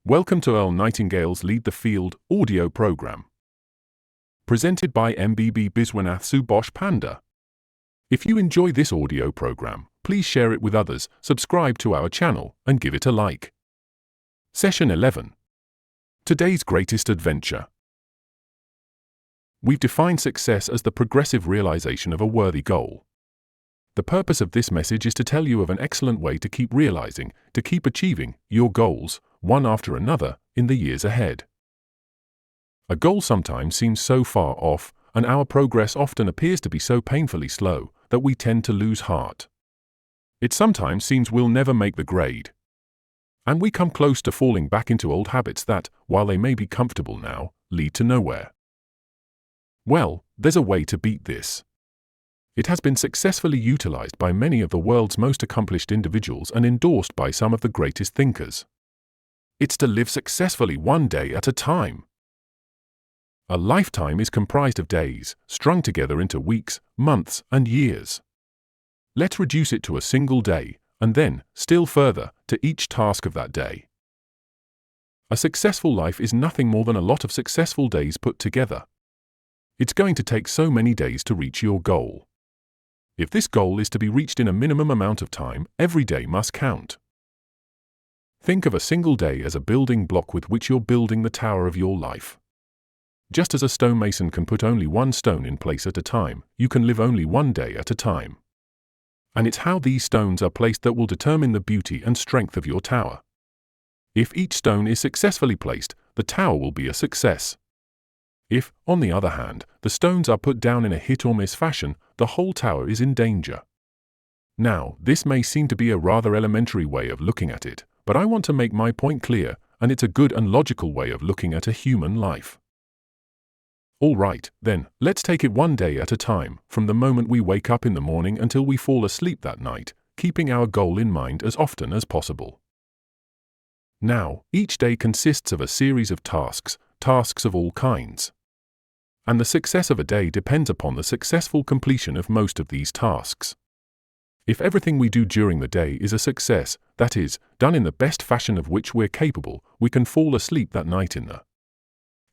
Welcome to Earl Nightingale's Lead the Field audio program. Presented by MBB Biswanath Subosh Panda. If you enjoy this audio program, please share it with others, subscribe to our channel, and give it a like. Session 11. Today's greatest adventure. We've defined success as the progressive realization of a worthy goal. The purpose of this message is to tell you of an excellent way to keep realizing, to keep achieving, your goals, one after another, in the years ahead. A goal sometimes seems so far off, and our progress often appears to be so painfully slow, that we tend to lose heart. It sometimes seems we'll never make the grade. And we come close to falling back into old habits that, while they may be comfortable now, lead to nowhere. Well, there's a way to beat this. It has been successfully utilized by many of the world's most accomplished individuals and endorsed by some of the greatest thinkers. It's to live successfully one day at a time. A lifetime is comprised of days, strung together into weeks, months, and years. Let's reduce it to a single day, and then, still further, to each task of that day. A successful life is nothing more than a lot of successful days put together. It's going to take so many days to reach your goal. If this goal is to be reached in a minimum amount of time, every day must count. Think of a single day as a building block with which you're building the tower of your life. Just as a stonemason can put only one stone in place at a time, you can live only one day at a time. And it's how these stones are placed that will determine the beauty and strength of your tower. If each stone is successfully placed, the tower will be a success. If, on the other hand, the stones are put down in a hit-or-miss fashion, the whole tower is in danger. Now, this may seem to be a rather elementary way of looking at it, but I want to make my point clear, and it's a good and logical way of looking at a human life. All right, then, let's take it one day at a time, from the moment we wake up in the morning until we fall asleep that night, keeping our goal in mind as often as possible. Now, each day consists of a series of tasks of all kinds. And the success of a day depends upon the successful completion of most of these tasks. If everything we do during the day is a success, that is, done in the best fashion of which we're capable, we can fall asleep that night in the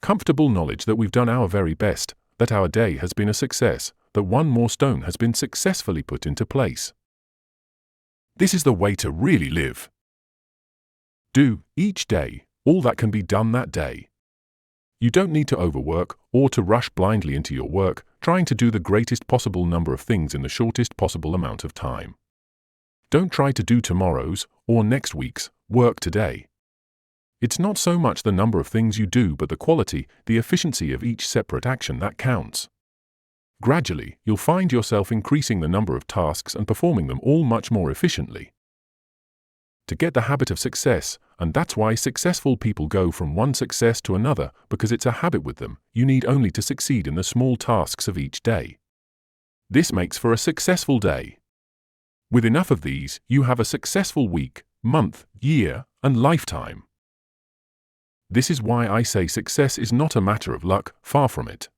comfortable knowledge that we've done our very best, that our day has been a success, that one more stone has been successfully put into place. This is the way to really live. Do, each day, all that can be done that day. You don't need to overwork or to rush blindly into your work, trying to do the greatest possible number of things in the shortest possible amount of time. Don't try to do tomorrow's or next week's work today. It's not so much the number of things you do but the quality, the efficiency of each separate action that counts. Gradually, you'll find yourself increasing the number of tasks and performing them all much more efficiently. To get the habit of success, and that's why successful people go from one success to another, because it's a habit with them, you need only to succeed in the small tasks of each day. This makes for a successful day. With enough of these, you have a successful week, month, year, and lifetime. This is why I say success is not a matter of luck, far from it.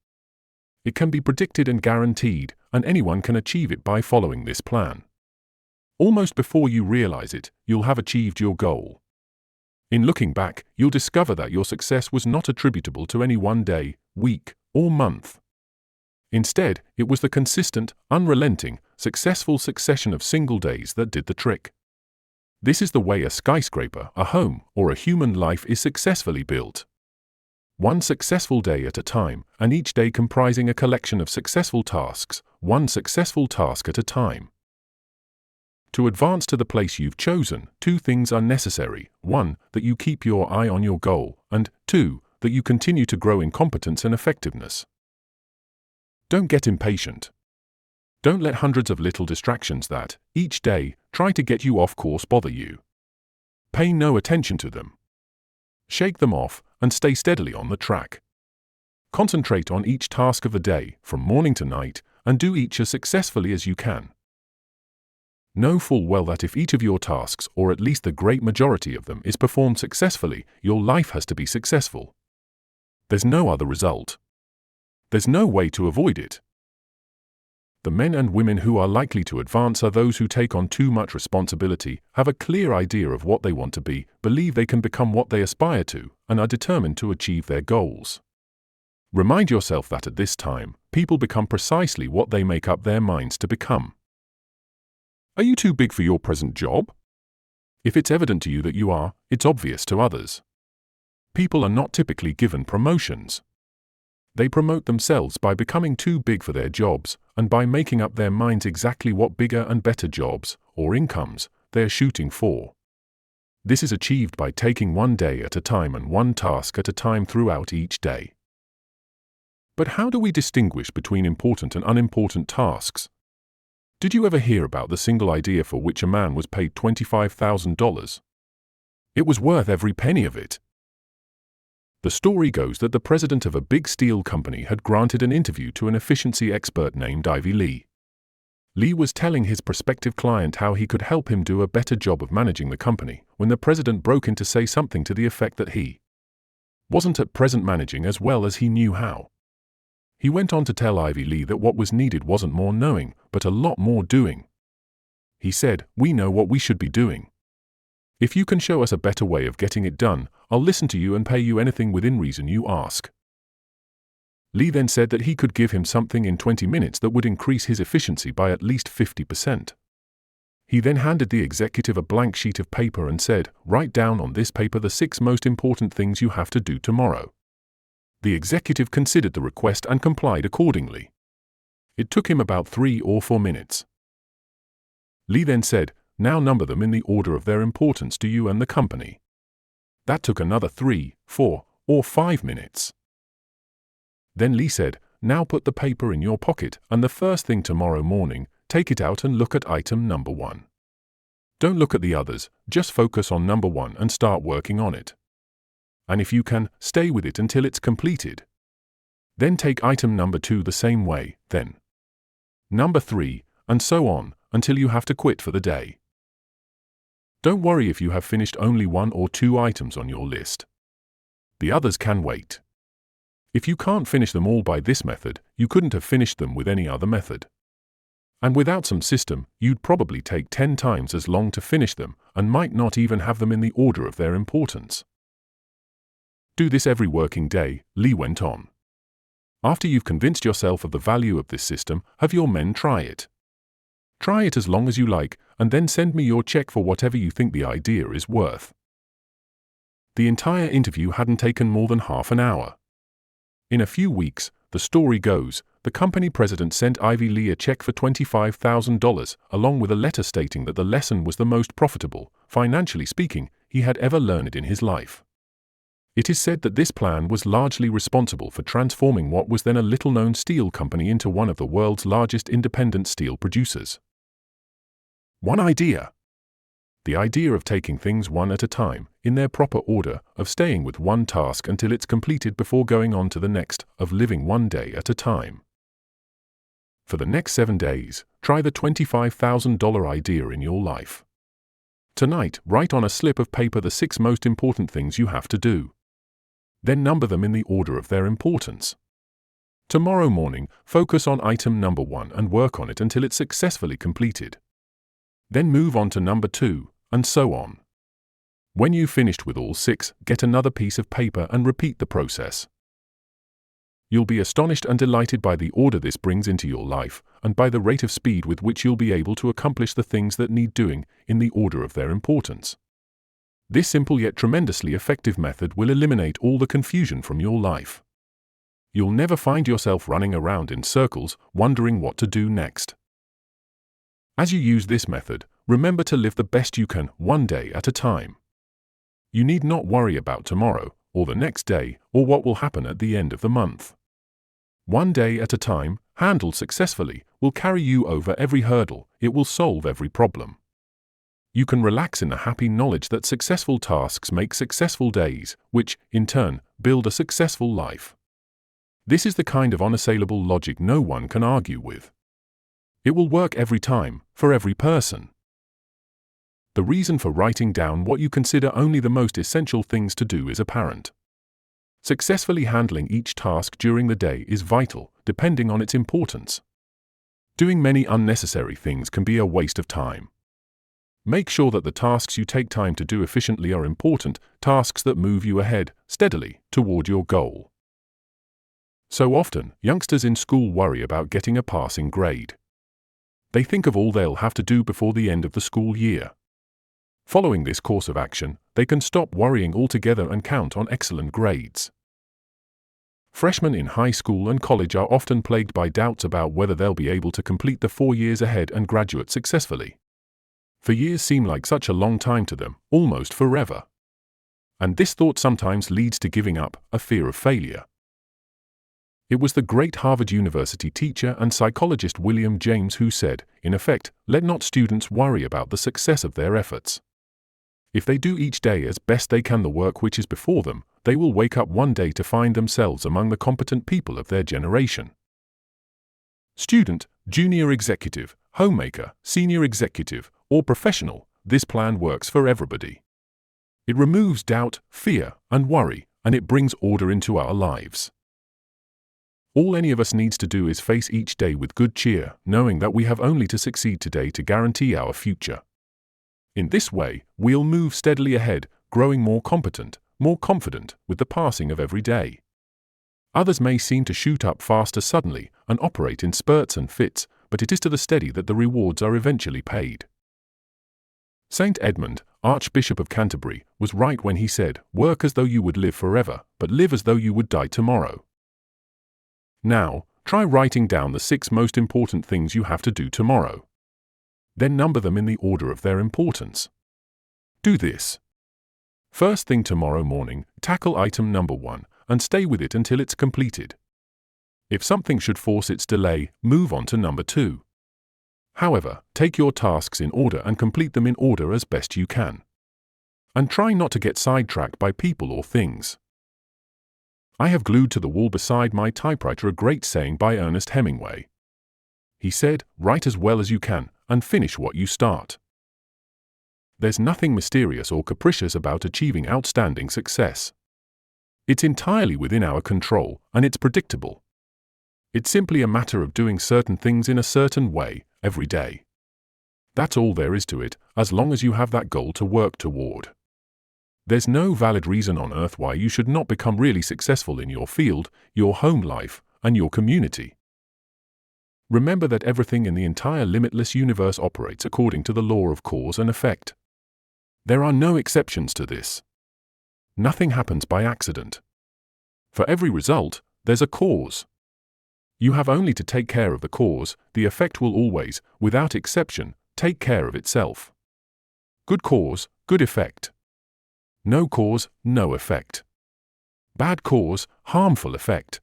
It can be predicted and guaranteed, and anyone can achieve it by following this plan. Almost before you realize it, you'll have achieved your goal. In looking back, you'll discover that your success was not attributable to any one day, week, or month. Instead, it was the consistent, unrelenting, successful succession of single days that did the trick. This is the way a skyscraper, a home, or a human life is successfully built. One successful day at a time, and each day comprising a collection of successful tasks, one successful task at a time. To advance to the place you've chosen, two things are necessary: one, that you keep your eye on your goal, and two, that you continue to grow in competence and effectiveness. Don't get impatient. Don't let hundreds of little distractions that, each day, try to get you off course bother you. Pay no attention to them. Shake them off, and stay steadily on the track. Concentrate on each task of the day, from morning to night, and do each as successfully as you can. Know full well that if each of your tasks, or at least the great majority of them, is performed successfully, your life has to be successful. There's no other result. There's no way to avoid it. The men and women who are likely to advance are those who take on too much responsibility, have a clear idea of what they want to be, believe they can become what they aspire to, and are determined to achieve their goals. Remind yourself that at this time, people become precisely what they make up their minds to become. Are you too big for your present job? If it's evident to you that you are, it's obvious to others. People are not typically given promotions. They promote themselves by becoming too big for their jobs, and by making up their minds exactly what bigger and better jobs, or incomes, they're shooting for. This is achieved by taking one day at a time and one task at a time throughout each day. But how do we distinguish between important and unimportant tasks? Did you ever hear about the single idea for which a man was paid $25,000? It was worth every penny of it. The story goes that the president of a big steel company had granted an interview to an efficiency expert named Ivy Lee. Lee was telling his prospective client how he could help him do a better job of managing the company, when the president broke in to say something to the effect that he wasn't at present managing as well as he knew how. He went on to tell Ivy Lee that what was needed wasn't more knowing, but a lot more doing. He said, "We know what we should be doing. If you can show us a better way of getting it done, I'll listen to you and pay you anything within reason you ask." Lee then said that he could give him something in 20 minutes that would increase his efficiency by at least 50%. He then handed the executive a blank sheet of paper and said, "Write down on this paper the 6 most important things you have to do tomorrow." The executive considered the request and complied accordingly. It took him about 3 or 4 minutes. Lee then said, "Now number them in the order of their importance to you and the company." That took another 3, 4, or 5 minutes. Then Lee said, "Now put the paper in your pocket, and the first thing tomorrow morning, take it out and look at item number 1. Don't look at the others, just focus on number 1 and start working on it. And if you can, stay with it until it's completed. Then take item number 2 the same way, then number 3, and so on, until you have to quit for the day. Don't worry if you have finished only 1 or 2 items on your list. The others can wait. If you can't finish them all by this method, you couldn't have finished them with any other method. And without some system, you'd probably take 10 times as long to finish them, and might not even have them in the order of their importance. Do this every working day, Lee went on. After you've convinced yourself of the value of this system, have your men try it. Try it as long as you like, and then send me your check for whatever you think the idea is worth. The entire interview hadn't taken more than half an hour. In a few weeks, the story goes, the company president sent Ivy Lee a check for $25,000, along with a letter stating that the lesson was the most profitable, financially speaking, he had ever learned in his life. It is said that this plan was largely responsible for transforming what was then a little-known steel company into one of the world's largest independent steel producers. One idea. The idea of taking things one at a time, in their proper order, of staying with one task until it's completed before going on to the next, of living one day at a time. For the next 7 days, try the $25,000 idea in your life. Tonight, write on a slip of paper the 6 most important things you have to do. Then number them in the order of their importance. Tomorrow morning, focus on item number 1 and work on it until it's successfully completed. Then move on to number 2, and so on. When you've finished with all 6, get another piece of paper and repeat the process. You'll be astonished and delighted by the order this brings into your life, and by the rate of speed with which you'll be able to accomplish the things that need doing, in the order of their importance. This simple yet tremendously effective method will eliminate all the confusion from your life. You'll never find yourself running around in circles, wondering what to do next. As you use this method, remember to live the best you can, one day at a time. You need not worry about tomorrow, or the next day, or what will happen at the end of the month. One day at a time, handled successfully, will carry you over every hurdle, it will solve every problem. You can relax in the happy knowledge that successful tasks make successful days, which, in turn, build a successful life. This is the kind of unassailable logic no one can argue with. It will work every time, for every person. The reason for writing down what you consider only the most essential things to do is apparent. Successfully handling each task during the day is vital, depending on its importance. Doing many unnecessary things can be a waste of time. Make sure that the tasks you take time to do efficiently are important, tasks that move you ahead, steadily, toward your goal. So often, youngsters in school worry about getting a passing grade. They think of all they'll have to do before the end of the school year. Following this course of action, they can stop worrying altogether and count on excellent grades. Freshmen in high school and college are often plagued by doubts about whether they'll be able to complete the 4 years ahead and graduate successfully. For years seem like such a long time to them, almost forever. And this thought sometimes leads to giving up, a fear of failure. It was the great Harvard University teacher and psychologist William James who said, in effect, let not students worry about the success of their efforts. If they do each day as best they can the work which is before them, they will wake up one day to find themselves among the competent people of their generation. Student, junior executive, homemaker, senior executive, or professional, this plan works for everybody. It removes doubt, fear, and worry, and it brings order into our lives. All any of us needs to do is face each day with good cheer, knowing that we have only to succeed today to guarantee our future. In this way, we'll move steadily ahead, growing more competent, more confident with the passing of every day. Others may seem to shoot up faster suddenly and operate in spurts and fits, but it is to the steady that the rewards are eventually paid. Saint Edmund, Archbishop of Canterbury, was right when he said, "Work as though you would live forever, but live as though you would die tomorrow." Now, try writing down the 6 most important things you have to do tomorrow. Then number them in the order of their importance. Do this. First thing tomorrow morning, tackle item number 1 and stay with it until it's completed. If something should force its delay, move on to number 2. However, take your tasks in order and complete them in order as best you can. And try not to get sidetracked by people or things. I have glued to the wall beside my typewriter a great saying by Ernest Hemingway. He said, "Write as well as you can, and finish what you start." There's nothing mysterious or capricious about achieving outstanding success. It's entirely within our control, and it's predictable. It's simply a matter of doing certain things in a certain way, every day. That's all there is to it, as long as you have that goal to work toward. There's no valid reason on earth why you should not become really successful in your field, your home life, and your community. Remember that everything in the entire limitless universe operates according to the law of cause and effect. There are no exceptions to this. Nothing happens by accident. For every result, there's a cause. You have only to take care of the cause, the effect will always, without exception, take care of itself. Good cause, good effect. No cause, no effect. Bad cause, harmful effect.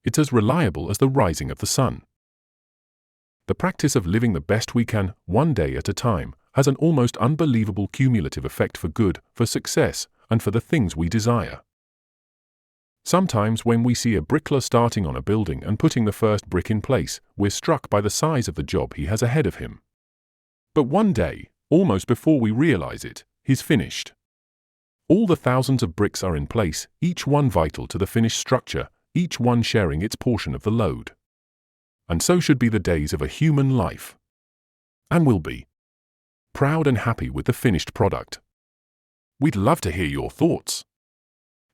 It's as reliable as the rising of the sun. The practice of living the best we can, one day at a time, has an almost unbelievable cumulative effect for good, for success, and for the things we desire. Sometimes when we see a bricklayer starting on a building and putting the first brick in place, we're struck by the size of the job he has ahead of him. But one day, almost before we realize it, he's finished. All the thousands of bricks are in place, each one vital to the finished structure, each one sharing its portion of the load. And so should be the days of a human life. And will be. Proud and happy with the finished product. We'd love to hear your thoughts.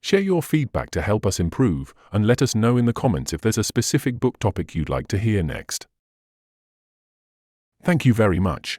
Share your feedback to help us improve, and let us know in the comments if there's a specific book topic you'd like to hear next. Thank you very much.